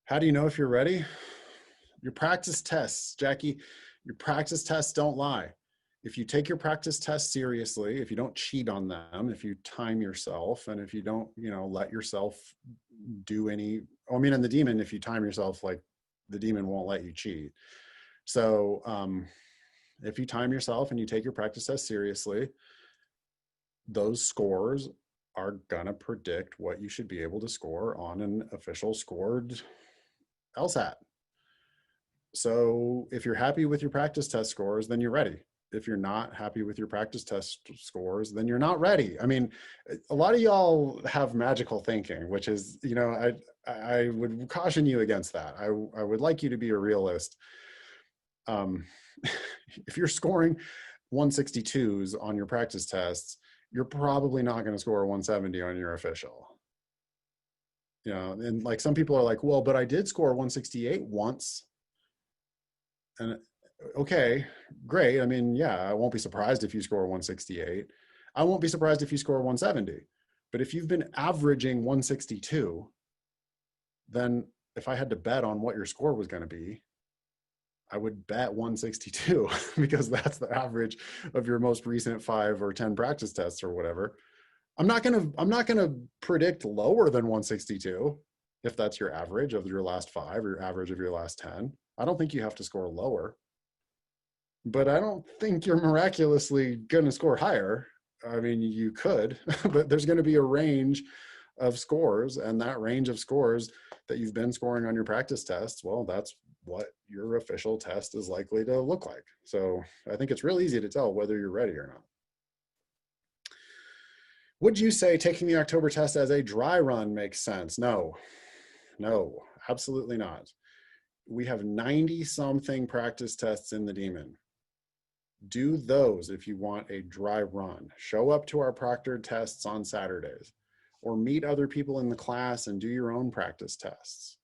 How do you know if you're ready? Your practice tests, Jackie, your practice tests don't lie. If you take your practice tests seriously, if you don't cheat on them, if you time yourself, and if you don't, let yourself do any, I mean, in the demon, if you time yourself, like the demon won't let you cheat. So if you time yourself and you take your practice test seriously, those scores are gonna predict what you should be able to score on an official scored LSAT. So if you're happy with your practice test scores, then you're ready. If you're not happy with your practice test scores, then you're not ready. I mean, a lot of y'all have magical thinking, which is, I would caution you against that. I would like you to be a realist. If you're scoring 162s on your practice tests, you're probably not going to score a 170 on your official. And like some people are like, well, but I did score 168 once. And okay, great. I mean, yeah, I won't be surprised if you score 168. I won't be surprised if you score 170. But if you've been averaging 162, then if I had to bet on what your score was going to be, I would bet 162 because that's the average of your most recent 5 or 10 practice tests or whatever. I'm not gonna predict lower than 162 if that's your average of your last 5 or your average of your last 10. I don't think you have to score lower, but I don't think you're miraculously going to score higher. I mean, you could, but there's going to be a range of scores, and that range of scores that you've been scoring on your practice tests, well, that's what your official test is likely to look like. So I think it's real easy to tell whether you're ready or not. Would you say taking the October test as a dry run makes sense? No, absolutely not. We have 90 something practice tests in the demon. Do those if you want a dry run. Show up to our proctored tests on Saturdays, or meet other people in the class and do your own practice tests.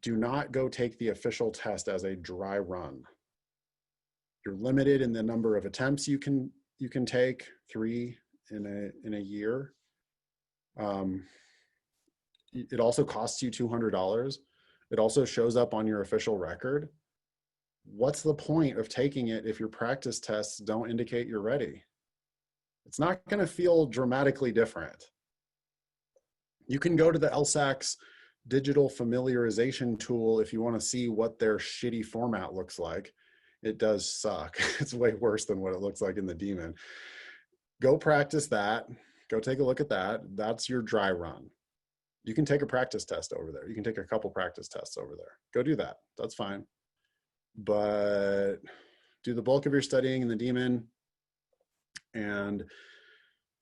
Do not go take the official test as a dry run. You're limited in the number of attempts you can take, 3 in a year. It also costs you $200. It also shows up on your official record. What's the point of taking it if your practice tests don't indicate you're ready? It's not going to feel dramatically different. You can go to the LSAC's digital familiarization tool if you want to see what their shitty format looks like. It does suck. It's way worse than what it looks like in the demon. Go practice that. Go take a look at that. That's your dry run. You can take a practice test over there. You can take a couple practice tests over there. Go do that. That's fine. But do the bulk of your studying in the demon and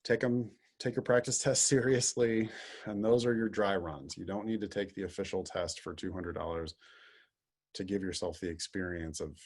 take your practice test seriously. And those are your dry runs. You don't need to take the official test for $200 to give yourself the experience of